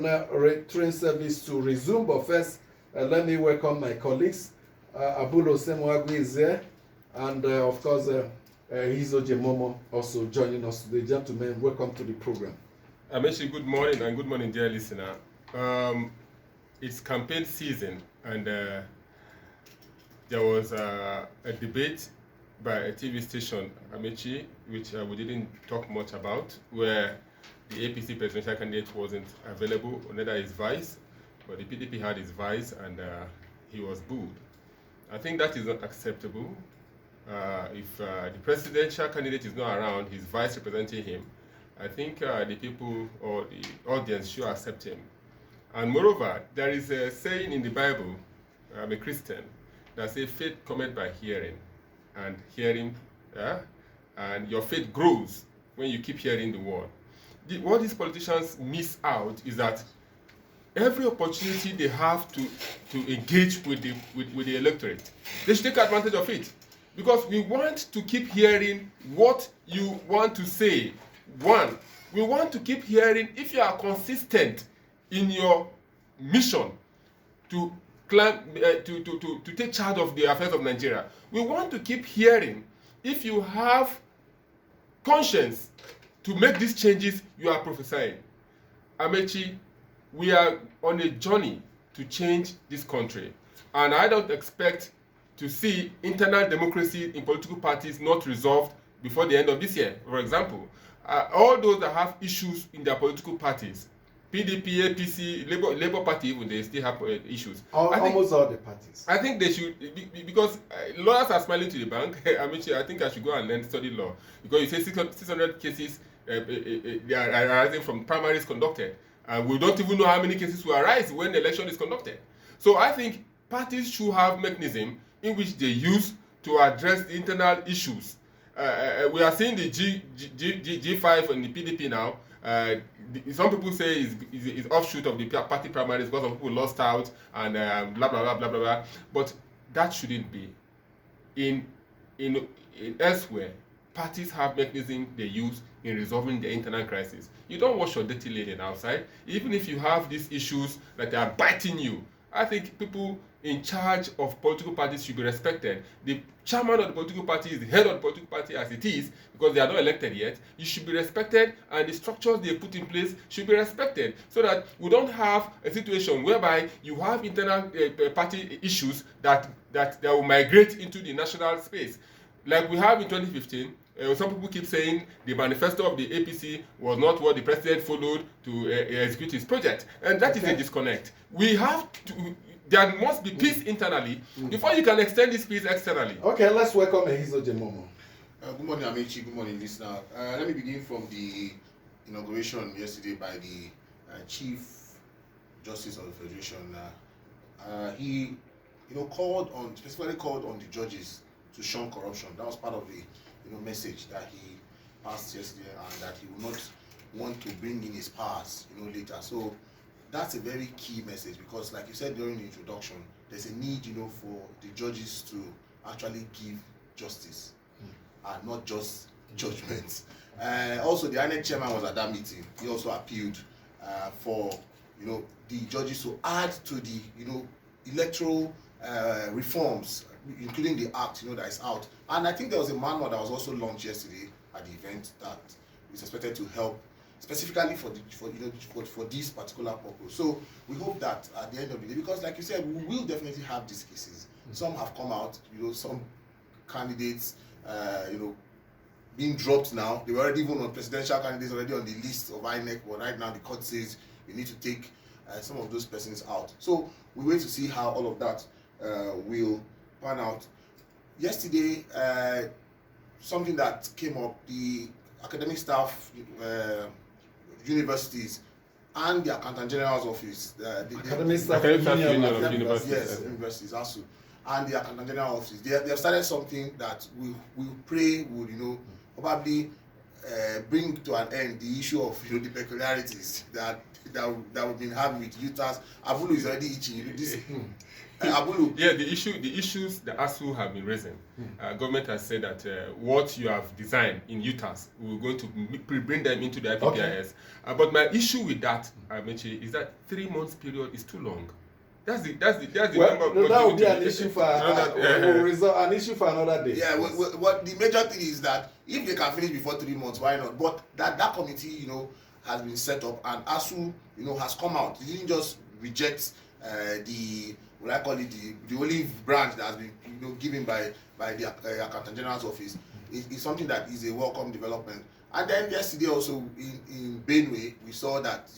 Train service to resume, but first let me welcome my colleagues. Abulo Semwagwe is there, and of course Hizo Jemomo also joining us today. Gentlemen, welcome to the program. Amechi, good morning, and good morning, dear listener. It's campaign season, and there was a debate by a TV station, Amechi, which we didn't talk much about, where the APC presidential candidate wasn't available, neither his vice, but the PDP had his vice, and he was booed. I think that is not acceptable. If the presidential candidate is not around, his vice representing him, I think the people or the audience should accept him. And moreover, there is a saying in the Bible, I'm a Christian, that says faith cometh by hearing, and hearing, and your faith grows when you keep hearing the word. What these politicians miss out is that every opportunity they have to engage with the electorate, they should take advantage of it. Because we want to keep hearing what you want to say. One, we want to keep hearing if you are consistent in your mission to take charge of the affairs of Nigeria. We want to keep hearing if you have conscience to make these changes you are prophesying. Amechi, we are on a journey to change this country, and I don't expect to see internal democracy in political parties not resolved before the end of this year. For example, all those that have issues in their political parties, PDP, APC, Labour Party, even they still have issues. Almost all the parties. I think they should, because lawyers are smiling to the bank. Amechi, I think I should go and study law, because you say 600 cases they are arising from primaries conducted. We don't even know how many cases will arise when the election is conducted. So I think parties should have mechanism in which they use to address the internal issues. We are seeing the G5 and the PDP now. Some people say it's offshoot of the party primaries because some people lost out and blah, blah, blah, blah, blah, blah. But that shouldn't be. In elsewhere, parties have mechanisms they use in resolving their internal crisis. You don't wash your dirty linen outside. Even if you have these issues that are biting you, I think people in charge of political parties should be respected. The chairman of the political party is the head of the political party as it is, because they are not elected yet. You should be respected, and the structures they put in place should be respected, so that we don't have a situation whereby you have internal party issues that will migrate into the national space. Like we have in 2015, some people keep saying the manifesto of the APC was not what the president followed to execute his project, and that is a disconnect. We have to. There must be peace internally before you can extend this peace externally. Okay, let's welcome Hizo Jemomo. Good morning, Amechi. Good morning, listener. Let me begin from the inauguration yesterday by the Chief Justice of the Federation. He, specifically called on the judges to shun corruption. That was part of the message that he passed yesterday, and that he will not want to bring in his powers later. So that's a very key message, because like you said during the introduction, there's a need for the judges to actually give justice and not just judgments. Also, the INEC chairman was at that meeting. He also appealed for the judges to add to the electoral reforms, including the act that is out. And I think there was a manual that was also launched yesterday at the event that is expected to help specifically for this particular purpose. So we hope that at the end of the day, because like you said, we will definitely have these cases. Some have come out, some candidates being dropped now. They were already even on presidential candidates already on the list of INEC, but right now the court says you need to take some of those persons out. So we wait to see how all of that will pan out. Yesterday, something that came up, the academic staff, universities, and the Accountant General's office, the Academic Staff Union of Universities. Yes, universities also, and the Accountant General's office. They have started something that we pray would probably bring to an end the issue of the peculiarities that we've been having with Utah's. Abulu is already itching. This Abulu. Yeah, the issues the ASU have been raising. Government has said that what you have designed in Utah's, we're going to bring them into the IPPIS. Okay. But my issue with that, Mechi, is that 3 months period is too long. That's the Well, number. no, that would be an issue for we'll resolve an issue for another day. Yeah, what the major thing is that if they can finish before 3 months, why not? But that committee, has been set up, and ASU, has come out. It didn't just reject the olive branch that has been given by the Accountant General's office. It's something that is a welcome development. And then yesterday also in Benue, we saw that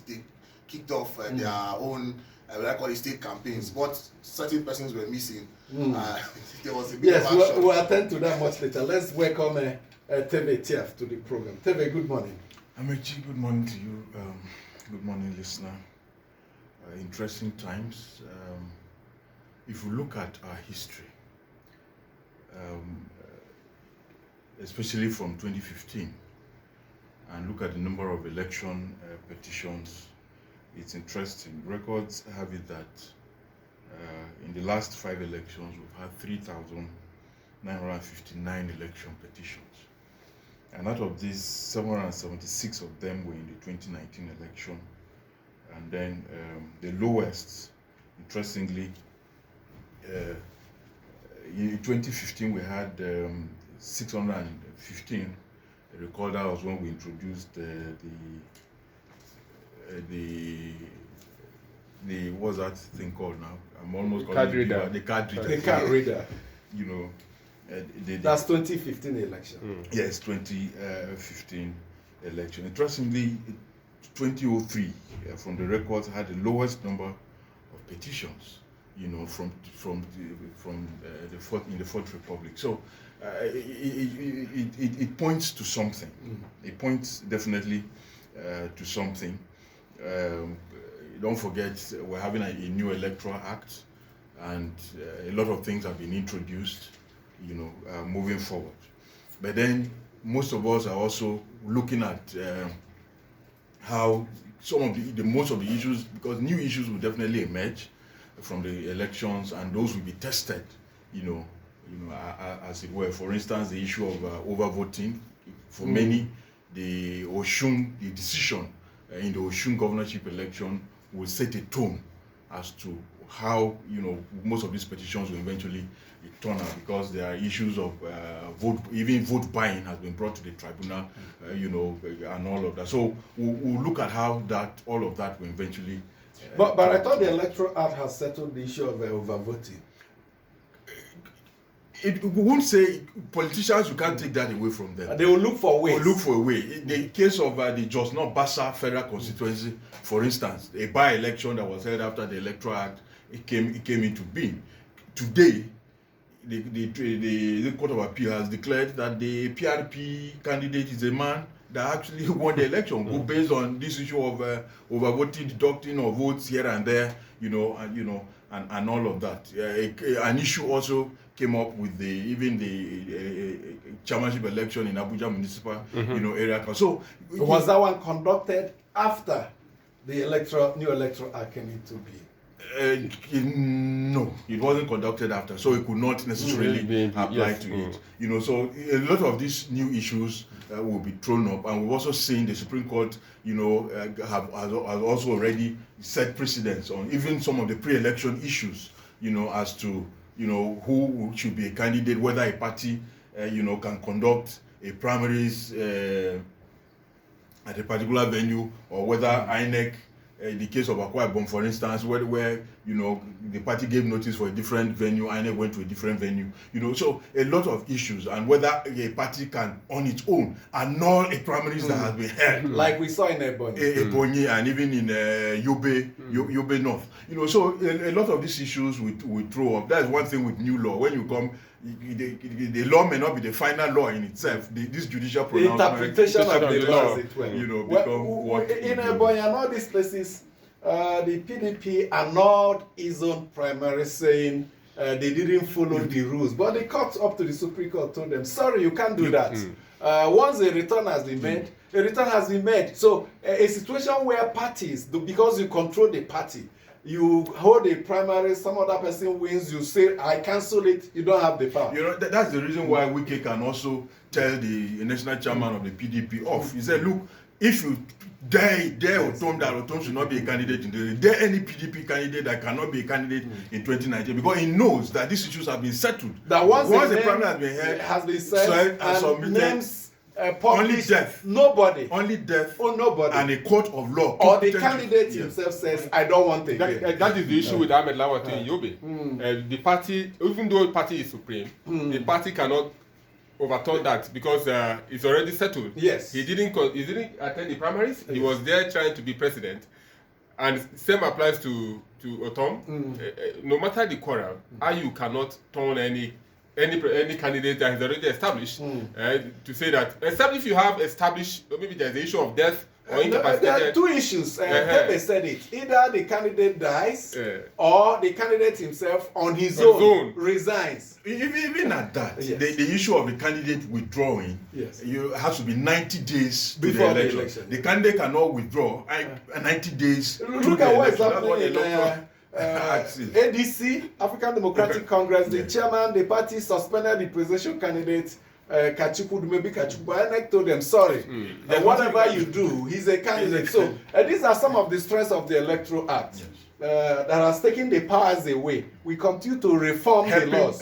they kicked off their own state campaigns, but certain persons were missing. There was a bit of action. We'll attend to that much later. Let's welcome Teve Tiaf to the program. Teve, good morning. Amechi, good morning to you. Good morning, listener. Interesting times. If we look at our history, especially from 2015, and look at the number of election petitions, it's interesting. Records have it that in the last 5 elections, we've had 3,959 election petitions. And out of these, 776 of them were in the 2019 election. And then the lowest, interestingly, in 2015 we had 615. I recall that was when we introduced the what's that thing called now? I'm almost card reader. The card reader. The card reader. That's 2015 election. Yes, 2015 election. Interestingly, 2003 from the records had the lowest number of petitions, from the Fourth Republic. So it points to something. It points definitely to something. Don't forget, we're having a new electoral act, and a lot of things have been introduced, moving forward. But then most of us are also looking at how some of most of the issues, because new issues will definitely emerge from the elections, and those will be tested, as it were. For instance, the issue of overvoting. For many, the decision in the Osun governorship election will set a tone as to how most of these petitions will eventually turn out, because there are issues of vote buying has been brought to the tribunal, and all of that. So we'll look at how all of that will eventually. But I thought the Electoral Act has settled the issue of overvoting. We won't say politicians, you can't take that away from them. They will look for ways. In the case of the Jos North Bassa federal constituency, for instance, a by-election that was held after the Electoral Act, it came into being. Today, the Court of Appeal has declared that the PRP candidate is a man that actually won the election, based on this issue of overvoting, deducting of votes here and there, and all of that. An issue also came up with the chairmanship election in Abuja municipal, area. So was that one conducted after the new electoral act came into being? No, it wasn't conducted after, so it could not necessarily apply to it. So a lot of these new issues will be thrown up, and we've also seen the Supreme Court, has also already set precedents on even some of the pre-election issues, as to who should be a candidate, whether a party, can conduct a primaries at a particular venue, or whether INEC. In the case of Akwa Ibom, for instance, where the party gave notice for a different venue, INEC went to a different venue, so a lot of issues, and whether a party can on its own annul a primaries that has been held, like we saw in Ebonyi, and even in Yobe North, so a lot of these issues we throw up. That's one thing with new law. When you come, the law may not be the final law in itself. This judicial pronouncement, interpretation of the law, as it were. become what in Ebonyi and all these places, the PDP annulled his own primary, saying they didn't follow the rules. But the court up to the Supreme Court told them, sorry, you can't do that. Once a return has been made, a return has been made. So a situation where parties, because you control the party, you hold a primary, some other person wins, you say, I cancel it, you don't have the power. You know, that's the reason why Wike can also tell the national chairman of the PDP off. He said, look, if you dare Otom that Otom should not be a candidate in the dare any PDP candidate that cannot be a candidate in 2019, because he knows that these issues have been settled. That once the primary has been held, has been said and submitted, names published, only death. Nobody. Only death. Oh, nobody. And a court of law. Or the candidate himself says, I don't want it. That is the issue with Ahmed Lawati in Yobe. The party, even though the party is supreme, the party cannot overturn that because it's already settled. Yes. He didn't attend the primaries. He was there trying to be president. And same applies to Otom. No matter the quarrel, IU cannot turn any candidate that is already established to say that, except if you have established, or maybe there's the issue of death or incapacitated. There are two issues. Pepe said it. Either the candidate dies or the candidate himself on his own resigns. Even at that, Yes. the issue of the candidate withdrawing, you have to be 90 days Before the the election. election. The candidate cannot withdraw 90 days. Look at what is happening in Axis. ADC, African Democratic Congress. The chairman, the party suspended the presidential candidate, Kachuku. But INEC told them, sorry, whatever you do, he's a candidate. So these are some of the strengths of the Electoral Act that has taken the powers away. We continue to reform the laws.